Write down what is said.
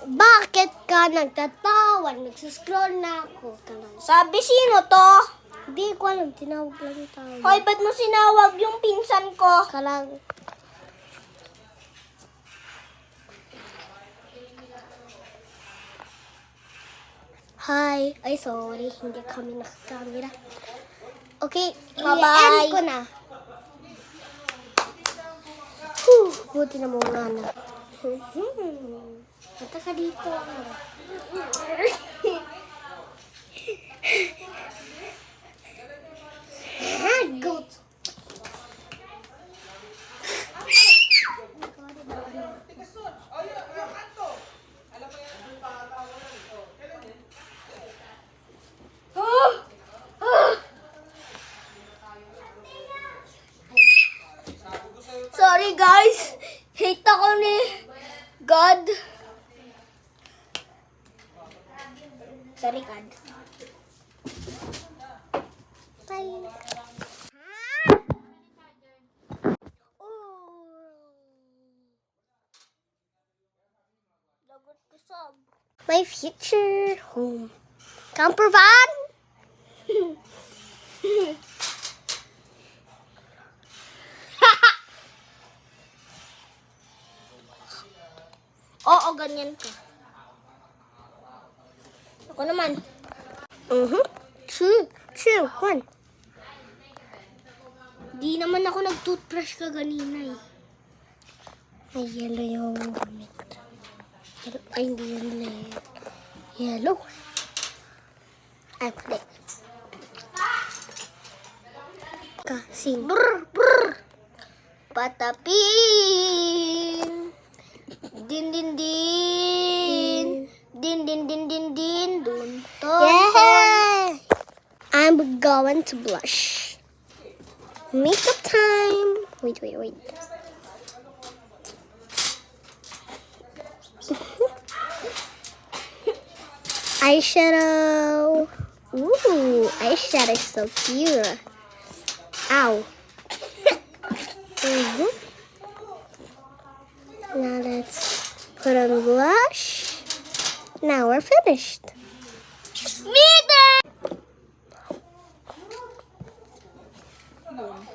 Bakit ka nagtatawa? Nagsuscroll na ako. Sabi, sino to? Hindi ko alam. Tinawag lang yung tao. Hoy, ba't mo sinawag yung pinsan ko? Kalang... Hi. Ay, sorry. Hindi kami nakakamera. Okay, Bye-bye. i-end ko na. Whew, buti na muna na. Punta ka dito. Goat. Sorry guys, hate ako ni God. Sorry God. Bye. My future home. Camper van? Oo, ganyan ka. Ako naman. 2, 1. Di naman ako nag-toothbrush ka ganina eh. Ay, yellow yung gamit. Ay, hindi yellow na yun. Yellow. Ay, pwede. Kasing. Brr, brr. Patapin. Din, din, din. Din, din, din, din, din. Dun. Yeah! I'm going to blush. Makeup time. Wait. Eyeshadow. Ooh, eyeshadow is so cute. Ow. Now let's put on blush. Now we're finished. Meter! Come on.